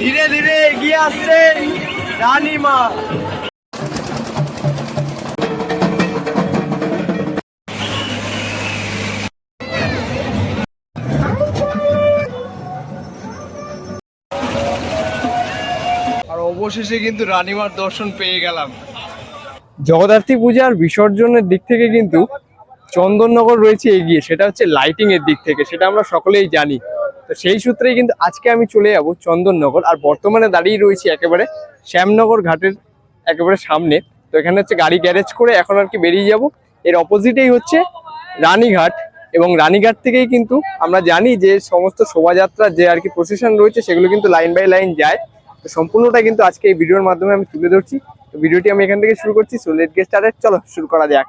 ধীরে ধীরে এগিয়ে আসছে রানীমা। আর অবশেষে কিন্তু রানীমার দর্শন পেয়ে গেলাম। জগদ্ধাত্রী পূজার বিসর্জনের দিক থেকে কিন্তু চন্দননগর রয়েছে এগিয়ে, সেটা হচ্ছে লাইটিং এর দিক থেকে, সেটা আমরা সকলেই জানি। তো সেই সূত্রেই কিন্তু আজকে আমি চলে যাব চন্দননগর। আর বর্তমানে দাঁড়িয়ে রয়েছি একেবারে শ্যামনগর ঘাটের একেবারে সামনে। তো এখানে হচ্ছে গাড়ি গ্যারেজ করে এখন আর কি বেরিয়ে যাব। এর অপোজিটেই হচ্ছে রানীঘাট, এবং রানীঘাট থেকেই কিন্তু আমরা জানি যে সমস্ত শোভাযাত্রা যে আর কি প্রসেশন রয়েছে সেগুলো কিন্তু লাইন বাই লাইন যায়। তো সম্পূর্ণটা কিন্তু আজকে এই ভিডিওর মাধ্যমে আমি তুলে ধরছি। তো ভিডিওটি আমি এখান থেকে শুরু করছি। সো লেটস গেট স্টার্টেড, চলো শুরু করা যাক।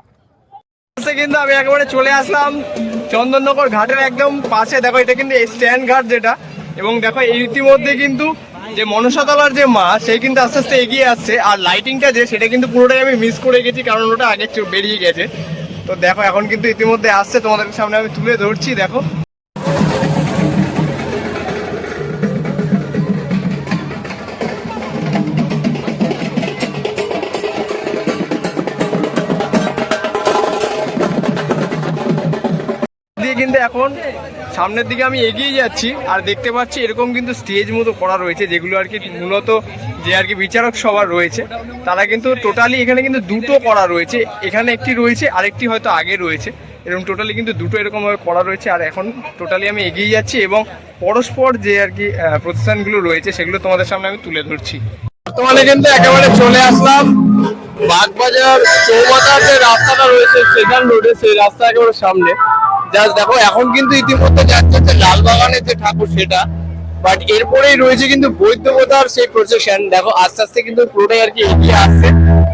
কিন্তু আমি একেবারে চলে আসলাম চন্দননগর ঘাটের একদম পাশে। দেখো এটা কিন্তু স্ট্যান্ড ঘাট যেটা, এবং দেখো ইতিমধ্যে কিন্তু যে মনসাতলার যে মা সেই কিন্তু আস্তে আস্তে এগিয়ে আসছে। আর লাইটিংটা যে সেটা কিন্তু পুরোটাই আমি মিস করে গেছি, কারণ ওটা আগে বেরিয়ে গেছে। তো দেখো এখন কিন্তু ইতিমধ্যে আসছে, তোমাদের সামনে আমি তুলে ধরছি। দেখো কিন্তু এখন সামনের দিকে আমি এগিয়ে যাচ্ছি, আর দেখতে পাচ্ছি এরকম কিন্তু স্টেজ মতো করা রয়েছে, যেগুলো আর কি মূলত যে আর কি বিচারক সভা রয়েছে তারা কিন্তু টোটালি এখানে কিন্তু দুটো করা রয়েছে। এখানে একটি রয়েছে, আরেকটি হয়তো আগে রয়েছে। এরকম টোটালি কিন্তু দুটো এরকমভাবে করা রয়েছে। আর এখন টোটালি আমি এগিয়ে যাচ্ছি, এবং পরস্পর যে আর কি প্রতিষ্ঠানগুলো রয়েছে সেগুলো তোমাদের সামনে আমি তুলে ধরছি। বর্তমানে কিন্তু একেবারে চলে আসলাম বাগবাজার চৌমাথার যে রাস্তাটা রয়েছে স্টেশন রোডে, সেই রাস্তা একেবারে সামনে। জাস্ট দেখো এখন কিন্তু ইতিমধ্যে যাচ্ছে হচ্ছে লালবাগানের যে ঠাকুর সেটা, বাট এরপরেই রয়েছে কিন্তু বৈদ্যবতার সেই প্রসেশন। দেখো আস্তে আস্তে কিন্তু পুরোটাই আর কি এগিয়ে আসছে,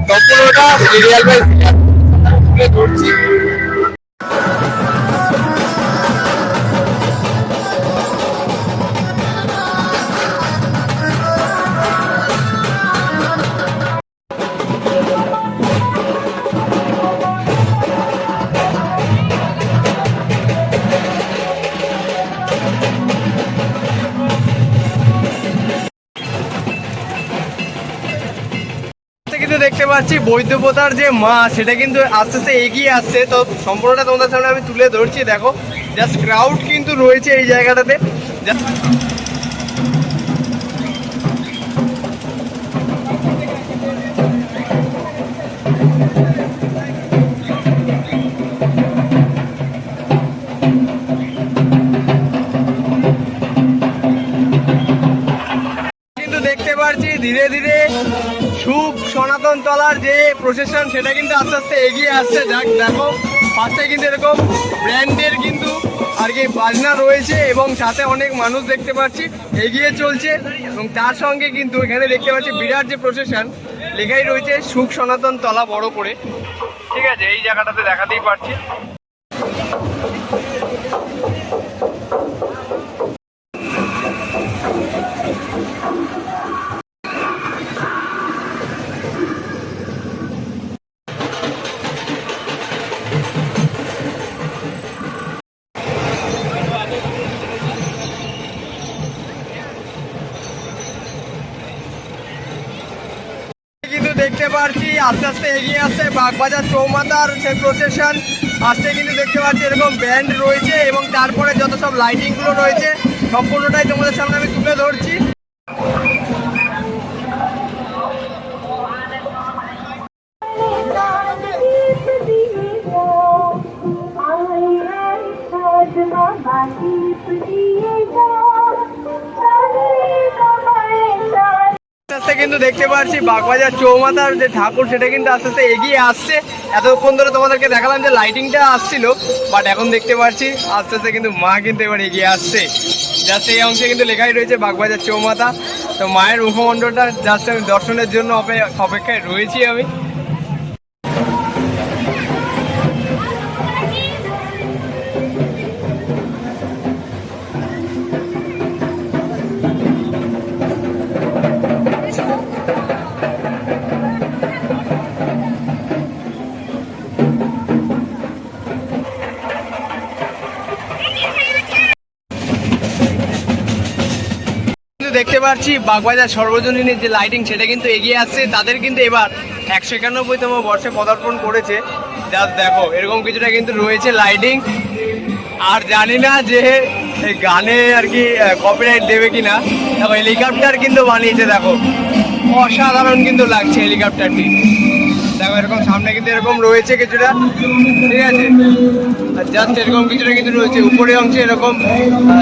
সম্পূর্ণটা সিরিয়াল বাই সিরিয়াল তুলে ধরছি। কিন্তু দেখতে পাচ্ছি বৈদ্যবতার যে মা সেটা কিন্তু আস্তে আস্তে এগিয়ে আসছে। তো সম্পূর্ণটা তোমাদের সামনে আমি তুলে ধরছি। দেখো জাস্ট ক্রাউড কিন্তু রয়েছে এই জায়গাটাতে। কিন্তু দেখতে পাচ্ছি ধীরে ধীরে শুভ সনাতন তলার যে প্রসেশন সেটা কিন্তু আস্তে আস্তে এগিয়ে আসছে। যাক দেখো পাশে কিন্তু এরকম ব্র্যান্ডের কিন্তু আর কি বাজনা রয়েছে, এবং সাথে অনেক মানুষ দেখতে পাচ্ছি এগিয়ে চলছে। এবং তার সঙ্গে কিন্তু এখানে দেখতে পাচ্ছি বিরাট যে প্রসেশন লেখাই রয়েছে শুভ সনাতন তলা বড় করে। ঠিক আছে, এই জায়গাটাতে দেখাতেই পারছি। দেখতে পাচ্ছি আস্তে আস্তে এগিয়ে আসছে বাগবাজার চৌমাথার সেই প্রসেশন। আস্তে কিন্তু দেখতে পাচ্ছি এরকম ব্যান্ড রয়েছে, এবং তারপরে যত সব লাইটিং গুলো রয়েছে সম্পূর্ণটাই তোমাদের সামনে আমি তুলে ধরছি। কিন্তু দেখতে পাচ্ছি বাগবাজার চৌমাথার যে ঠাকুর সেটা কিন্তু আস্তে আস্তে এগিয়ে আসছে। এতক্ষণ ধরে তোমাদেরকে দেখালাম যে লাইটিংটা আসছিল, বাট এখন দেখতে পাচ্ছি আস্তে আস্তে কিন্তু মা কিন্তু এবার এগিয়ে আসছে। জাস্ট এই অংশে কিন্তু লেখাই রয়েছে বাগবাজার চৌমাথা। তো মায়ের মুখমণ্ডলটা জাস্ট আমি দর্শনের জন্য অপেক্ষায় রয়েছি আমি। দেখতে পাচ্ছি বাগবাজার সর্বজনীনের যে লাইটিং সেটা কিন্তু এগিয়ে আসছে। তাদের কিন্তু এবার 191তম বর্ষে পদার্পণ করেছে। জাস্ট দেখো এরকম কিছুটা কিন্তু রয়েছে লাইটিং। আর জানি না যে এই গানে আর কি কপিরাইট দেবে কিনা। দেখো হেলিকপ্টার কিন্তু বানিয়েছে, দেখো অসাধারণ কিন্তু লাগছে হেলিকপ্টারটি। দেখো এরকম সামনে কিন্তু এরকম রয়েছে কিছুটা, ঠিক আছে। আর জাস্ট এরকম কিছুটা কিন্তু রয়েছে, উপরের অংশে এরকম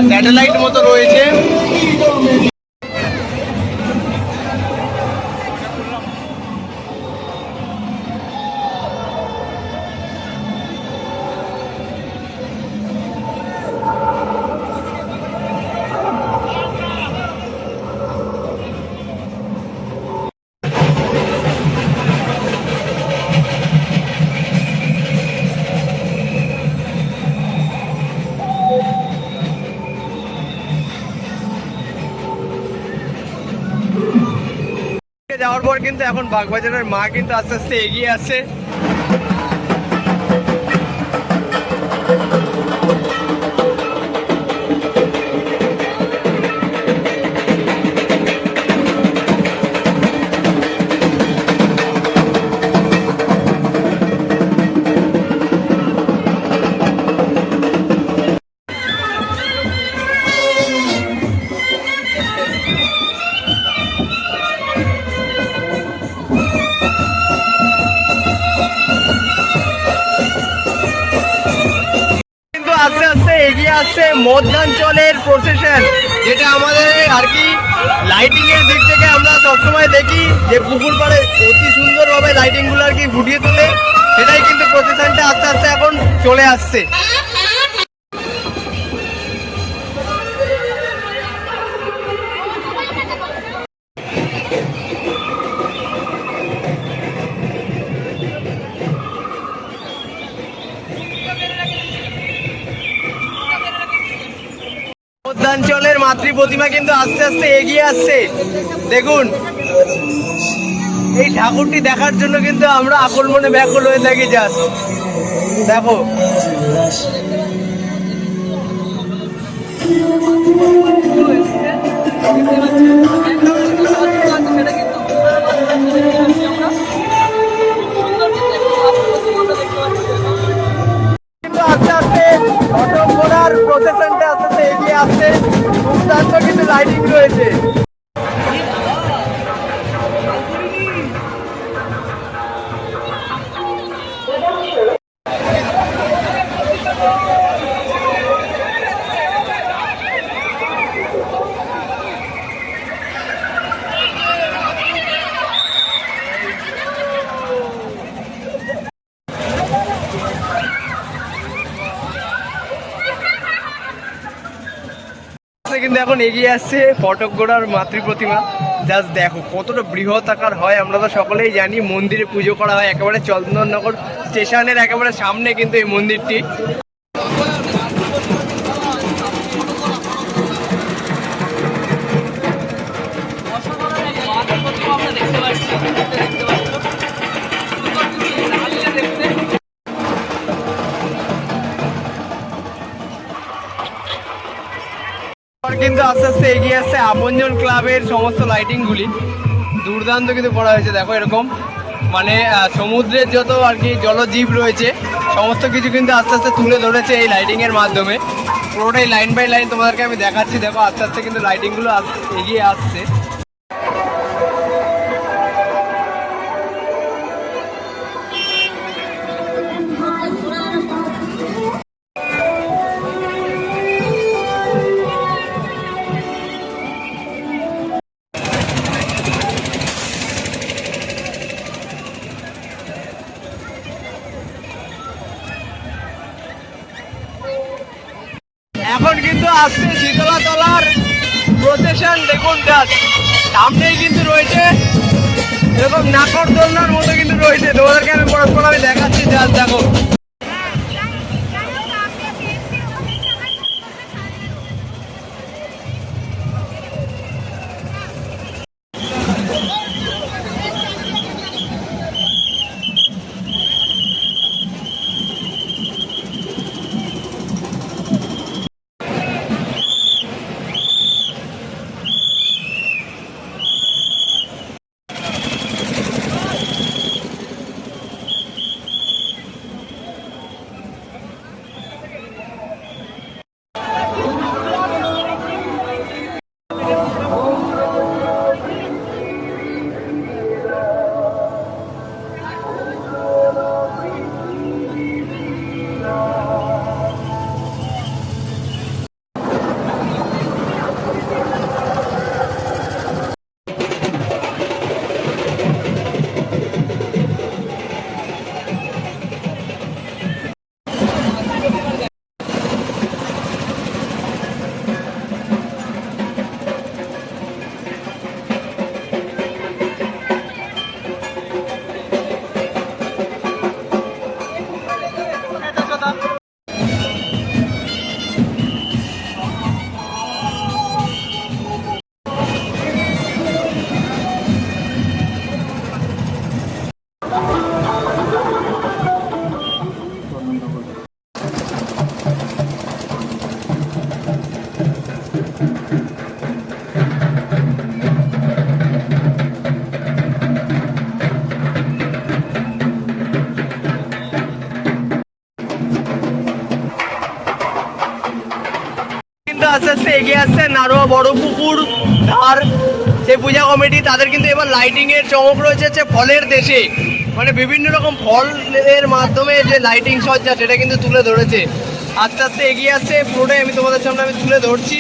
স্যাটেলাইট মতো রয়েছে। যাওয়ার পর কিন্তু এখন বাগবাজারের মা কিন্তু আস্তে আস্তে এগিয়ে আসছে। আস্তে আস্তে এগিয়ে আসছে মধ্যাঞ্চলের প্রসেশন, যেটা আমাদের আর কি লাইটিং এর দিক থেকে আমরা সবসময় দেখি যে পুকুর পাড়ে অতি সুন্দরভাবে লাইটিং গুলো আর কি ফুটিয়ে তোলে। সেটাই কিন্তু প্রসেশনটা আস্তে আস্তে এখন চলে আসছে। মধ্যাঞ্চলের মাতৃ প্রতিমা কিন্তু আস্তে আস্তে এগিয়ে আসছে। দেখুন এই ঠাকুরটি দেখার জন্য কিন্তু আমরা আকল মনে ব্যাকুল হয়ে থাকি। জাস্ট দেখো আস্তে আস্তে ঘটক ঘোড়ার প্রসেশনটা আস্তে আস্তে এগিয়ে আসছে। দুর্দান্ত কিন্তু লাইটিং রয়েছে। কিন্তু এখন এগিয়ে আসছে ফটকগড়ার মাতৃ প্রতিমা। জাস্ট দেখো কতটা বৃহৎ আকার হয়। আমরা তো সকলেই জানি মন্দিরে পুজো করা হয় একেবারে চন্দননগর স্টেশনের একেবারে সামনে কিন্তু এই মন্দিরটি। কিন্তু আস্তে আস্তে এগিয়ে আসছে আপনজন ক্লাবের সমস্ত লাইটিং গুলি। দুর্দান্ত কিন্তু করা হয়েছে। দেখো এরকম মানে সমুদ্রের যত আর কি জলজীব রয়েছে সমস্ত কিছু কিন্তু আস্তে আস্তে তুলে ধরেছে এই লাইটিং এর মাধ্যমে। পুরোটাই লাইন বাই লাইন তোমাদেরকে আমি দেখাচ্ছি। দেখো আস্তে আস্তে কিন্তু লাইটিং গুলো এগিয়ে আসছে। এখন কিন্তু আসছে শীতলাতলার প্রসেশন। দেখুন সামনেই কিন্তু রয়েছে এরকম নাকরদোলনার মতো কিন্তু রয়েছে। তোমাদেরকে আমি পরস্পর আমি দেখাচ্ছি। জাস্ট দেখো কিন্তু আস্তে আস্তে এগিয়ে আসছে নারোয়া বড় পুকুর ধার সেই পূজা কমিটি, তাদের কিন্তু এবার লাইটিং এর চমক রয়েছে হচ্ছে ফলের দেশে, মানে বিভিন্ন রকম ফলের মাধ্যমে যে লাইটিং সজ্জা সেটা কিন্তু তুলে ধরেছে। আস্তে আস্তে এগিয়ে আসছে, পুরোটাই আমি তোমাদের সামনে আমি তুলে ধরছি।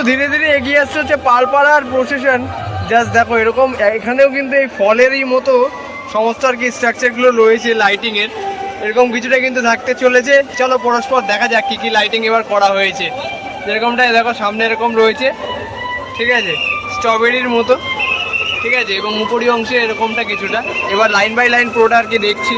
ধীরে ধীরে এগিয়ে আসছে হচ্ছে পালপাড়ার প্রসেশন। জাস্ট দেখো এরকম এখানেও কিন্তু এই ফলেরই মতো সমস্ত আর কি স্ট্রাকচারগুলো রয়েছে লাইটিংয়ের, এরকম কিছুটা কিন্তু থাকতে চলেছে। চলো পরস্পর দেখা যাক কী কী লাইটিং এবার করা হয়েছে। যেরকমটাই দেখো সামনে এরকম রয়েছে, ঠিক আছে, স্ট্রবেরির মতো, ঠিক আছে, এবং উপরি অংশে এরকমটা কিছুটা। এবার লাইন বাই লাইন পুরোটা আর কি দেখছি।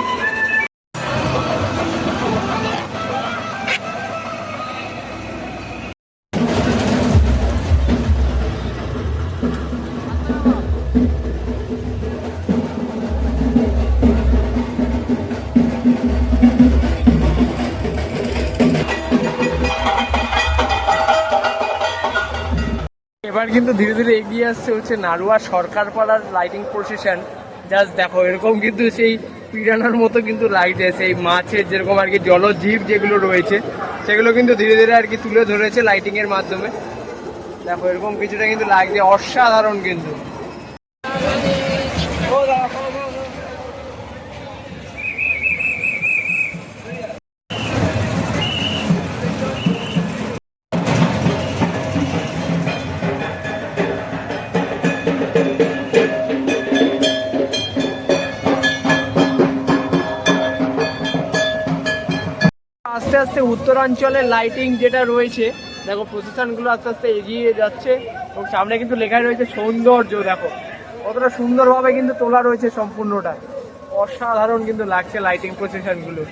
এবার কিন্তু ধীরে ধীরে এগিয়ে আসছে হচ্ছে নারুয়া সরকারপাড়ার লাইটিং প্রসেশন। জাস্ট দেখো এরকম কিন্তু সেই পিরানার মতো কিন্তু লাইট আছে, এই মাছের যেরকম আর কি জলজীব যেগুলো রয়েছে সেগুলো কিন্তু ধীরে ধীরে আর কি তুলে ধরেছে লাইটিং এর মাধ্যমে। দেখো এরকম কিছুটা কিন্তু লাগছে, অসাধারণ কিন্তু। আস্তে আস্তে উত্তরাঞ্চলের লাইটিং যেটা রয়েছে, দেখো প্রসেশনগুলো আস্তে আস্তে এগিয়ে যাচ্ছে এবং সামনে কিন্তু লেখা রয়েছে সৌন্দর্য। দেখো কতটা সুন্দরভাবে কিন্তু তোলা রয়েছে সম্পূর্ণটা, অসাধারণ কিন্তু লাগছে লাইটিং প্রসেশনগুলো।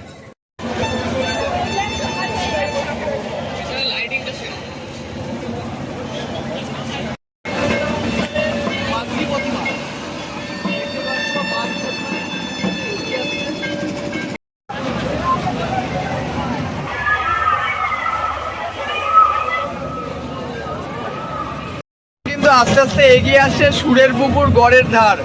আস্তে আস্তে এগিয়ে আসছে সুরের পুকুর গড়ের ধার,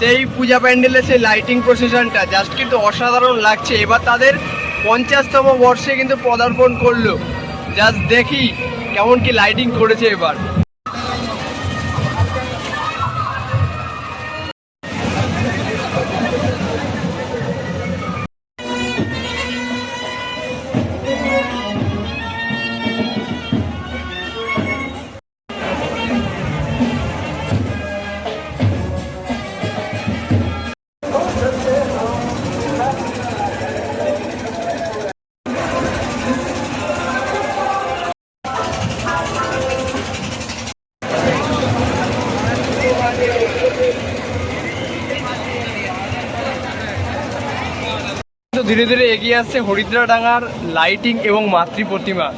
সেই পূজা প্যান্ডেলে সেই লাইটিং প্রসেশনটা জাস্ট কিন্তু অসাধারণ লাগছে। এবার তাদের 50তম বর্ষে কিন্তু পদার্পণ করলো। জাস্ট দেখি কেমন কি লাইটিং করেছে এবার। ধীরে ধীরে এগিয়ে আসছে হরিদ্রাডাঙ্গার লাইটিং এবং মাতৃ প্রতিমা।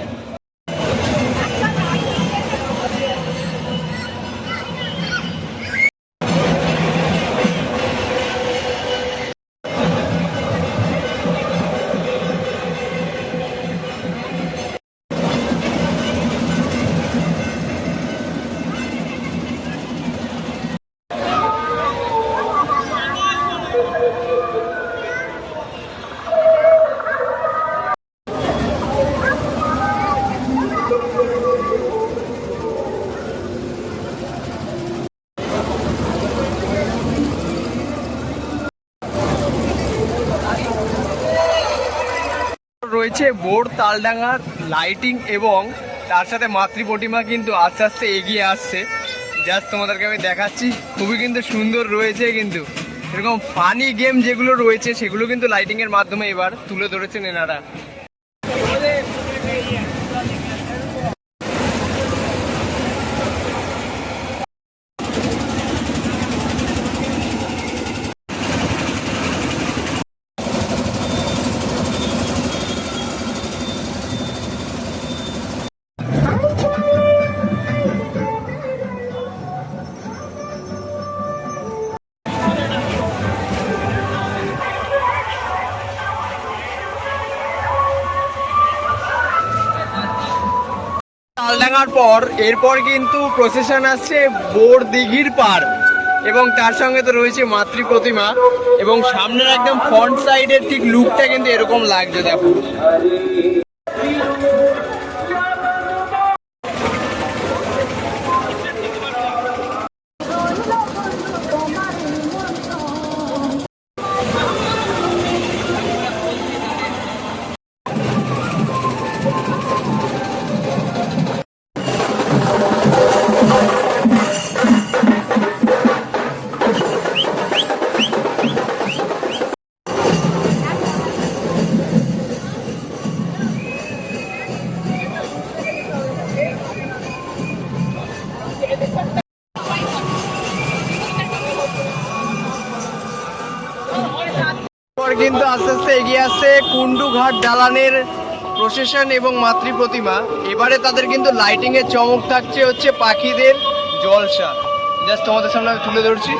রয়েছে বোর্ড তালডাঙ্গার লাইটিং এবং তার সাথে মাতৃ প্রতিমা কিন্তু আস্তে আস্তে এগিয়ে আসছে। জাস্ট তোমাদেরকে আমি দেখাচ্ছি, খুবই কিন্তু সুন্দর রয়েছে। কিন্তু এরকম ফানি গেম যেগুলো রয়েছে সেগুলো কিন্তু লাইটিংয়ের মাধ্যমে এবার তুলে ধরেছেন এনারা। তালডাঙ্গার পর এরপর কিন্তু প্রসেশন আসছে বোর দিঘির পার এবং তার সঙ্গে তো রয়েছে মাতৃ প্রতিমা এবং সামনের একদম ফ্রন্ট সাইডের ঠিক লুকটা কিন্তু এরকম লাগছে দেখো। কিন্তু আস্তে আস্তে এগিয়ে আসছে কুন্ডু ঘাট দালানের প্রসেশন এবং মাতৃ প্রতিমা। এবারে তাদের কিন্তু লাইটিং এর চমক থাকছে হচ্ছে পাখিদের জলসা। জাস্ট তোমাদের সামনে আমি তুলে ধরছি।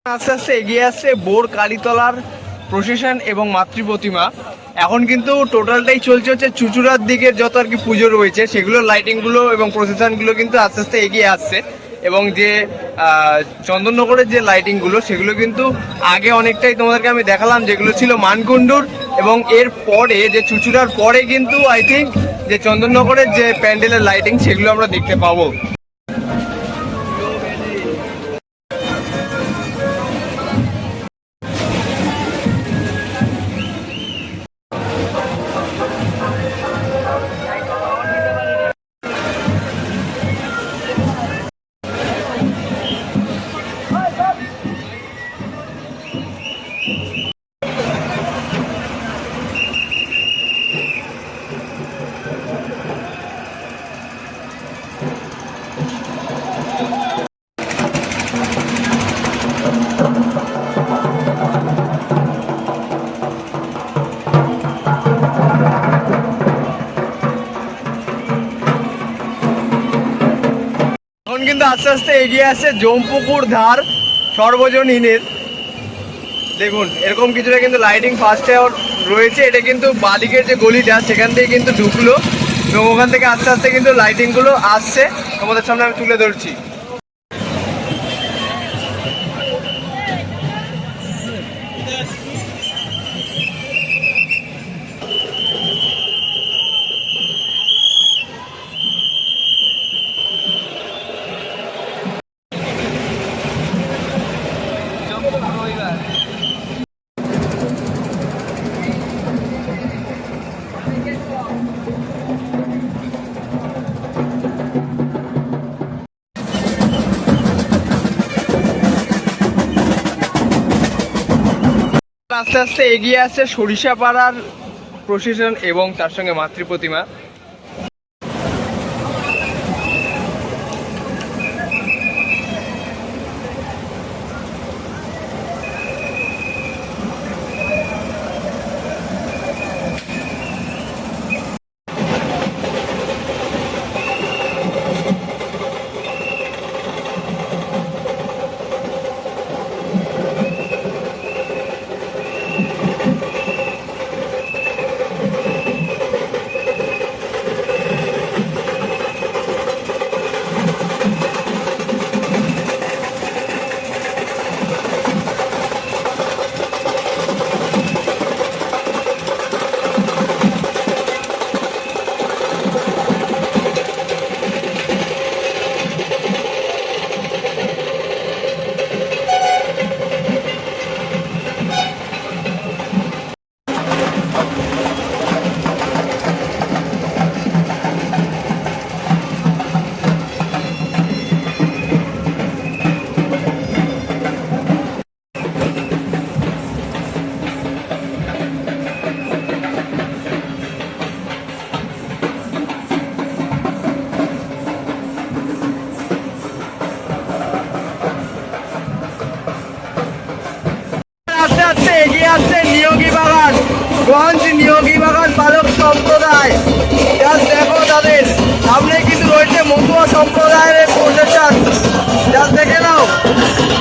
আস্তে আস্তে এগিয়ে আসছে বোর কালীতলার প্রসেশন এবং মাতৃ প্রতিমা। এখন কিন্তু টোটালটাই চলছে হচ্ছে চুচুড়ার দিকের যত আর কি পুজো রয়েছে সেগুলোর লাইটিংগুলো এবং প্রসেশনগুলো কিন্তু আস্তে আস্তে এগিয়ে আসছে এবং যে চন্দননগরের যে লাইটিংগুলো সেগুলো কিন্তু আগে অনেকটাই তোমাদেরকে আমি দেখালাম যেগুলো ছিল মানকুণ্ডুর এবং এর পরে যে চুচুড়ার পরে কিন্তু আই থিঙ্ক যে চন্দননগরের যে প্যান্ডেলের লাইটিং সেগুলো আমরা দেখতে পাবো। কিন্তু আস্তে আস্তে এগিয়ে আসছে জমপুকুর ধার সর্বজনীনের। দেখুন এরকম কিছুটা কিন্তু লাইটিং ফার্স্টে রয়েছে। এটা কিন্তু বাদিকের যে গলিটা সেখান থেকে কিন্তু ঢুকলো এবং ওখান থেকে আস্তে আস্তে কিন্তু লাইটিংগুলো আসছে তোমাদের সামনে আমি তুলে ধরছি। আস্তে আস্তে এগিয়ে আসছে সরিষাপাড়ার প্রসেশন এবং তার সঙ্গে মাতৃ প্রতিমা। আস্তে আস্তে এগিয়ে আসছে নিয়োগী বাগান, গঞ্জ নিয়োগী বাগান পালক সম্প্রদায়। জাস্ট দেখো তাদের সামনে কিন্তু রয়েছে মতুয়া সম্প্রদায়ের প্রশাসন, জাস্ট দেখে নাও।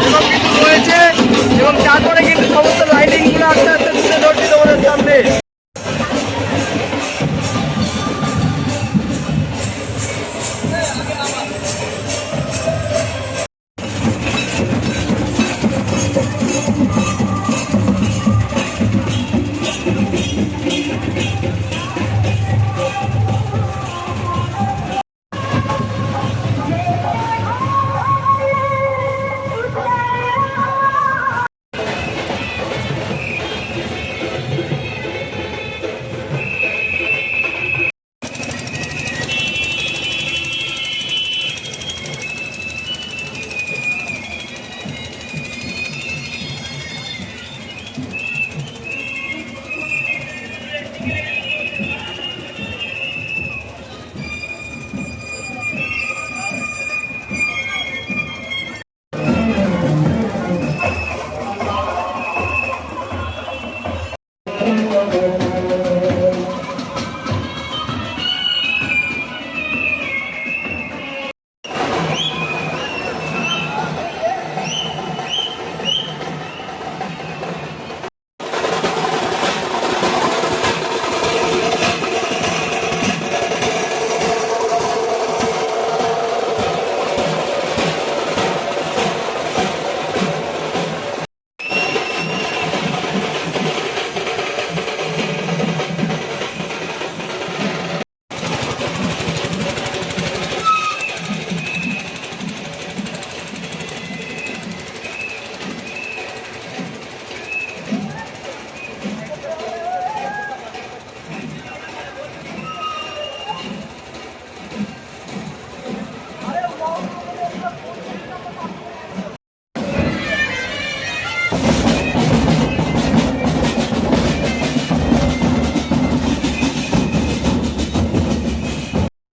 এবং কিন্তু রয়েছে এবং তারপরে কিন্তু সমস্ত লাইটিং গুলো আস্তে আস্তে তুলে ধরছি তোমাদের সামনে।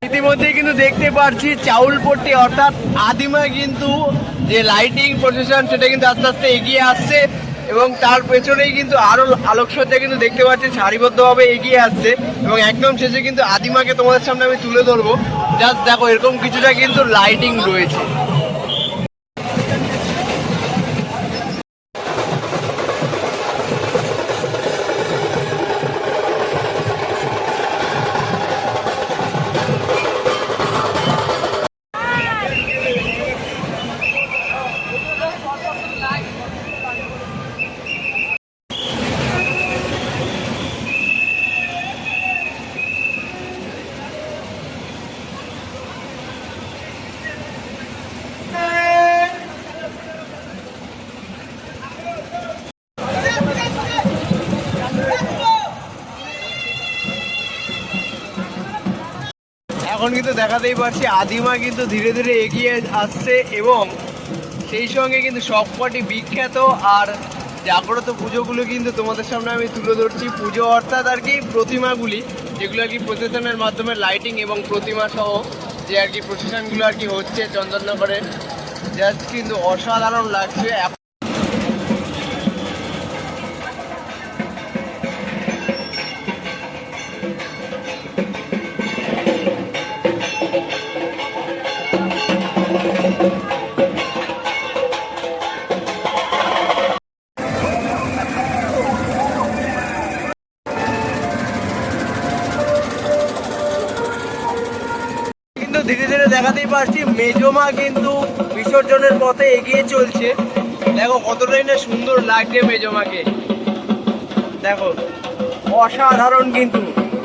ইতিমধ্যে কিন্তু দেখতে পাচ্ছি চাউলপট্টি অর্থাৎ আদিমা কিন্তু যে লাইটিং প্রসেশন সেটা কিন্তু আস্তে আস্তে এগিয়ে আসছে এবং তার পেছনেই কিন্তু আরো আলোকসজ্জা কিন্তু দেখতে পাচ্ছি সারিবদ্ধভাবে এগিয়ে আসছে এবং একদম শেষে কিন্তু আদিমাকে তোমাদের সামনে আমি তুলে ধরবো। জাস্ট দেখো এরকম কিছুটা কিন্তু লাইটিং রয়েছে। এখন কিন্তু দেখাতেই পারছি আদিমা কিন্তু ধীরে ধীরে এগিয়ে আসছে এবং সেই সঙ্গে কিন্তু সবকটি বিখ্যাত আর জাগ্রত পুজোগুলো কিন্তু তোমাদের সামনে আমি তুলে ধরছি। পুজো অর্থাৎ আর কি প্রতিমাগুলি, যেগুলো আর কি প্রসেশনের মাধ্যমে লাইটিং এবং প্রতিমা সহ যে আর কি প্রসেশনগুলো আর কি হচ্ছে চন্দননগরে, জাস্ট কিন্তু অসাধারণ লাগছে। ধীরে দেখাতেই পারছি মেজমা কিন্তু বিসর্জনের পথে এগিয়ে চলছে। দেখো কতটাই না সুন্দর লাগছে মেজমাকে, দেখো অসাধারণ। কিন্তু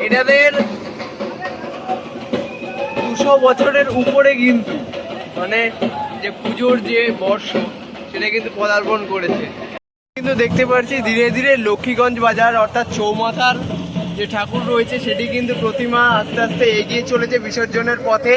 এটাদের 200 বছরের উপরে কিন্তু মানে যে পুজোর যে বর্ষ সেটা কিন্তু পদার্পণ করেছে। কিন্তু দেখতে পাচ্ছি ধীরে ধীরে লক্ষ্মীগঞ্জ বাজার অর্থাৎ চৌমাথার যে ঠাকুর রয়েছে সেটি কিন্তু প্রতিমা আস্তে আস্তে এগিয়ে চলেছে বিসর্জনের পথে।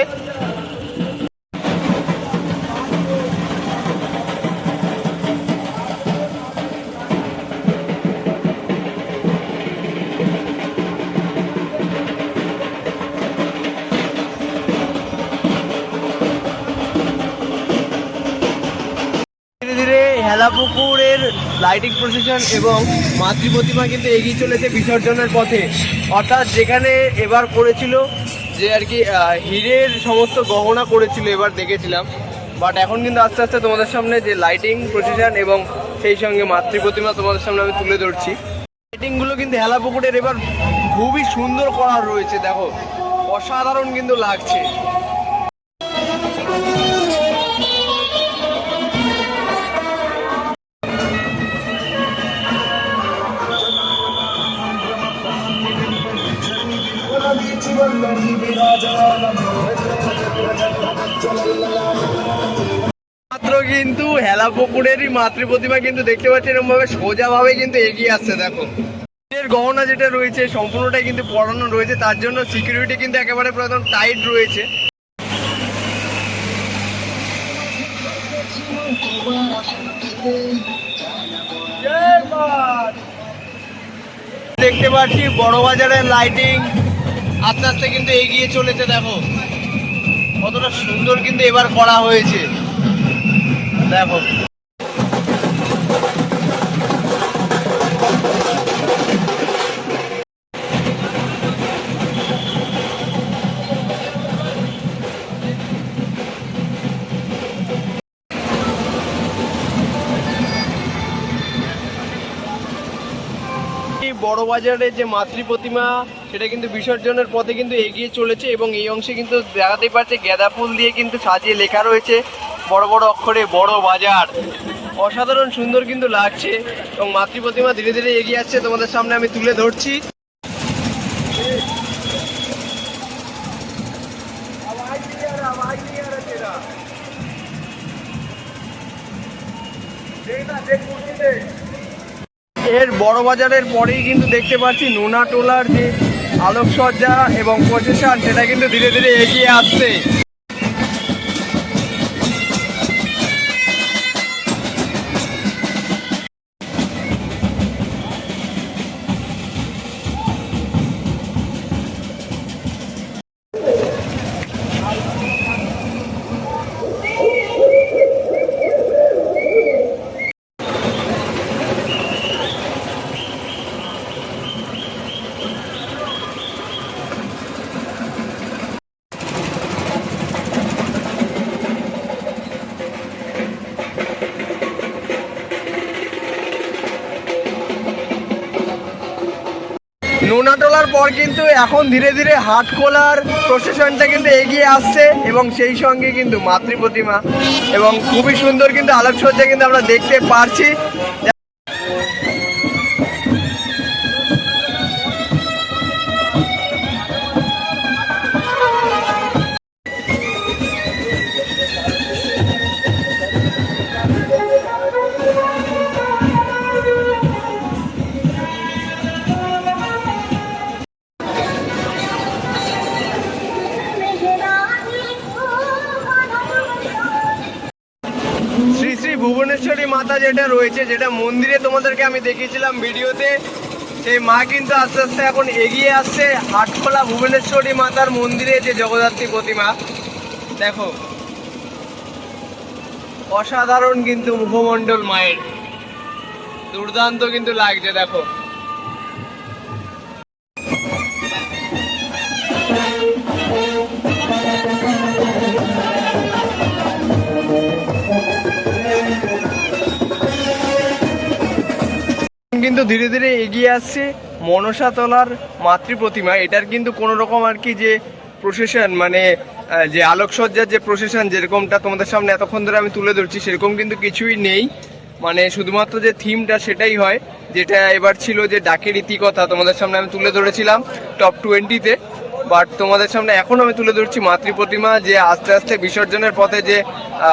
ধীরে ধীরে হেলাপুকুরের লাইটিং প্রসেশন এবং মাতৃ প্রতিমা কিন্তু এগিয়ে চলেছে বিসর্জনের পথে। অর্থাৎ যেখানে এবার করেছিল যে আর কি হীরের সমস্ত গহনা করেছিল এবার দেখেছিলাম, বাট এখন কিন্তু আস্তে আস্তে তোমাদের সামনে যে লাইটিং প্রসেশন এবং সেই সঙ্গে মাতৃ প্রতিমা তোমাদের সামনে আমি তুলে ধরছি। লাইটিংগুলো কিন্তু হেলাপুকুরের এবার খুবই সুন্দর করা রয়েছে, দেখো অসাধারণ কিন্তু লাগছে। মাত্র কিন্তু হেলাপুকুরেরই মাতৃ প্রতিমা কিন্তু দেখতে পাচ্ছি এরকম ভাবে সোজা ভাবে কিন্তু এগিয়ে আসছে। দেখো এর গহনা যেটা রয়েছে সম্পূর্ণটাই কিন্তু পড়ানো রয়েছে, তার জন্য সিকিউরিটি কিন্তু একেবারে প্রথম টাইট রয়েছে। দেখতে পাচ্ছি বড় বাজারের লাইটিং আস্তে আস্তে কিন্তু এগিয়ে চলেছে, দেখো কতটা সুন্দর কিন্তু এবার করা হয়েছে। দেখো বড় বাজারের যে মাতৃ প্রতিমা সেটা কিন্তু বিসর্জনের পথে কিন্তু এগিয়ে চলেছে এবং এই অংশে কিন্তু দেখাতেই পারছে গাঁদা ফুল দিয়ে কিন্তু সাজিয়ে লেখা রয়েছে বড় বড় অক্ষরে বড় বাজার। অসাধারণ সুন্দর কিন্তু লাগছে এবং মাতৃ প্রতিমা ধীরে ধীরে এগিয়ে আসছে, তোমাদের সামনে আমি তুলে ধরছি। এর বড় বাজারের পরেই কিন্তু দেখতে পাচ্ছি নোনাটোলার যে আলোকসজ্জা এবং প্রসেশন সেটা কিন্তু ধীরে ধীরে এগিয়ে আসছে। নোনাটোলার পর কিন্তু এখন ধীরে ধীরে হাটখোলার প্রসেশনটা কিন্তু এগিয়ে আসছে এবং সেই সঙ্গে কিন্তু মাতৃ প্রতিমা এবং খুবই সুন্দর কিন্তু আলোকসজ্জা কিন্তু আমরা দেখতে পারছি। শ্রী শ্রী ভুবনেশ্বরী মাতা যেটা রয়েছে, যেটা মন্দিরে তোমাদেরকে আমি দেখিয়েছিলাম ভিডিওতে, সেই মা কিন্তু আস্তে আস্তে এখন এগিয়ে আসছে হাটখোলা ভুবনেশ্বরী মাতার মন্দিরে যে জগদ্ধাত্রী প্রতিমা। দেখো অসাধারণ কিন্তু মুখমণ্ডল মায়ের, দুর্দান্ত কিন্তু লাগছে। দেখো কিন্তু ধীরে ধীরে এগিয়ে আসছে মনসাতলার মাতৃ প্রতিমা। এটার কিন্তু কোনো রকম আর কি যে প্রসেশন মানে যে আলোকসজ্জার যে প্রসেশন যেরকমটা তোমাদের সামনে এতক্ষণ ধরে আমি তুলে ধরছি সেরকম কিন্তু কিছুই নেই। মানে শুধুমাত্র যে থিমটা সেটাই হয়, যেটা এবার ছিল যে ডাকের ইতিকথা তোমাদের সামনে আমি তুলে ধরেছিলাম টপ 20-তে। বাট তোমাদের সামনে এখন আমি তুলে ধরছি মাতৃ প্রতিমা, যে আস্তে আস্তে বিসর্জনের পথে যে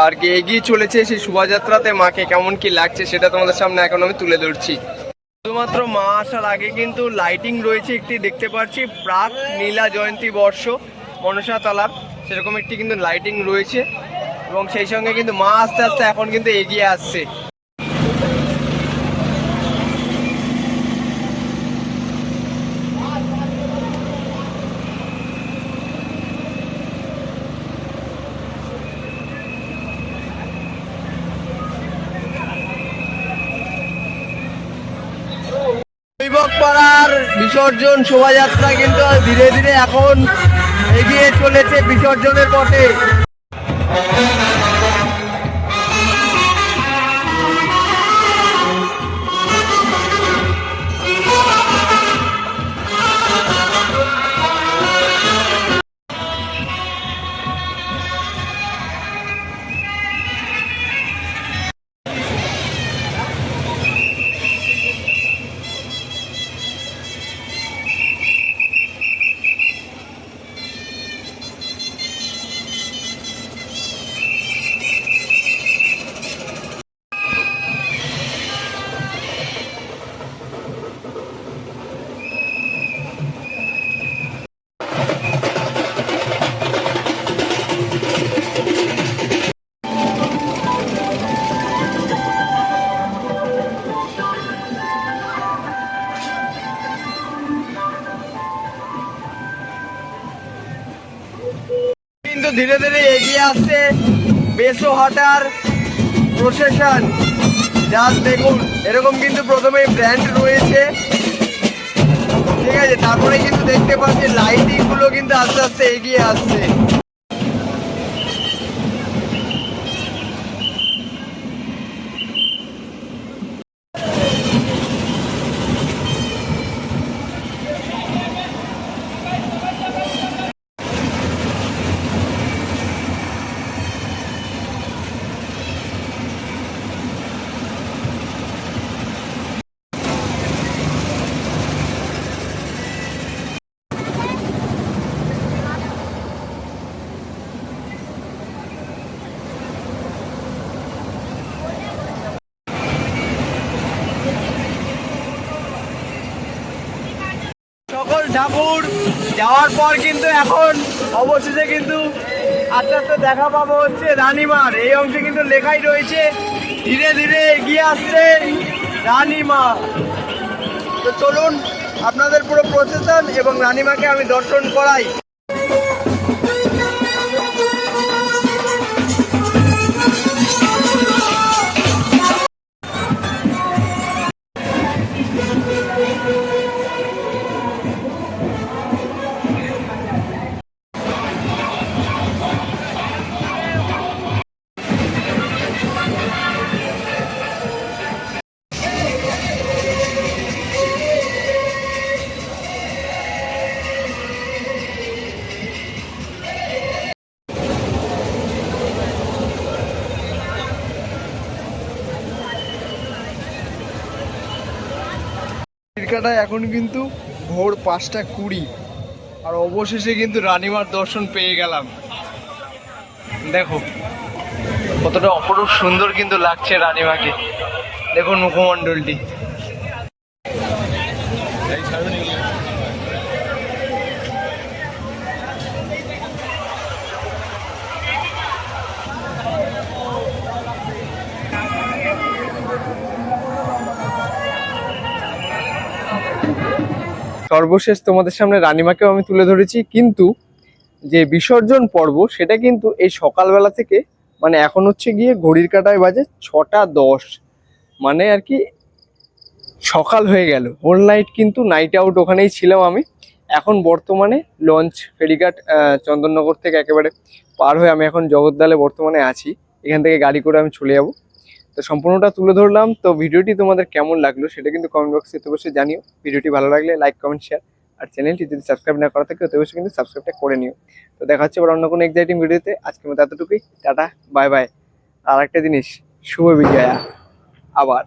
আর কি এগিয়ে চলেছে, সেই শোভাযাত্রাতে মাকে কেমন কি লাগছে সেটা তোমাদের সামনে এখন আমি তুলে ধরছি। শুধুমাত্র মা আসার আগে কিন্তু লাইটিং রয়েছে একটি, দেখতে পাচ্ছি প্রাক নীলা জয়ন্তী বর্ষ মনসা তলার সেরকম একটি কিন্তু লাইটিং রয়েছে, এবং সেই সঙ্গে কিন্তু মা আস্তে আস্তে এখন কিন্তু এগিয়ে আসছে। পাড়ার বিসর্জন শোভাযাত্রা কিন্তু ধীরে ধীরে এখন এগিয়ে চলেছে বিসর্জনের পথে। কিন্তু ধীরে ধীরে এগিয়ে আসছে বেসোহাটার প্রসেশন। যা দেখুন এরকম কিন্তু প্রথমে ব্র্যান্ড রয়েছে, ঠিক আছে, তারপরে কিন্তু দেখতে পাচ্ছি লাইটিং গুলো কিন্তু আস্তে আস্তে এগিয়ে আসছে। সকল ঠাকুর যাওয়ার পর কিন্তু এখন অবশেষে কিন্তু আস্তে আস্তে দেখা পাবো হচ্ছে রানীমার। এই অংশে কিন্তু লেখাই রয়েছে ধীরে ধীরে এগিয়ে আসছে রানীমা। তো চলুন আপনাদের পুরো প্রসেশন এবং রানীমাকে আমি দর্শন করাই। এখন কিন্তু ভোর 5:20 আর অবশেষে কিন্তু রানীমার দর্শন পেয়ে গেলাম। দেখো কতটা অপরূপ সুন্দর কিন্তু লাগছে রানীমাকে, দেখুন মুখমণ্ডলটি। সর্বশেষ তোমাদের সামনে রানীমাকেও আমি তুলে ধরেছি, কিন্তু যে বিসর্জন পর্ব সেটা কিন্তু এই সকালবেলা থেকে, মানে এখন হচ্ছে গিয়ে ঘড়ির কাঁটায় বাজে 6:10, মানে আর কি সকাল হয়ে গেল। হোল নাইট কিন্তু নাইট আউট ওখানেই ছিলাম আমি। এখন বর্তমানে লঞ্চ ফেরিঘাট চন্দননগর থেকে একেবারে পার হয়ে আমি এখন জগদ্দলে বর্তমানে আছি। এখান থেকে গাড়ি করে আমি চলে যাব। তো সম্পূর্ণটা তুলে ধরলাম। তো ভিডিওটি তোমাদের কেমন লাগলো সেটা কিন্তু কমেন্ট বক্সে অবশ্যই জানিও। ভিডিওটি ভালো লাগলে লাইক, কমেন্ট, শেয়ার আর চ্যানেলটি যদি সাবস্ক্রাইব না করা থাকে অতি অবশ্যই কিন্তু সাবস্ক্রাইবটা করে নিও। তো দেখা হচ্ছে আবার অন্য কোনো এক্সাইটিং ভিডিওতে। আজকের মতো এতটুকুই, টাটা বাই বাই। আর একটা জিনিস, শুভ বিজয়া আবার।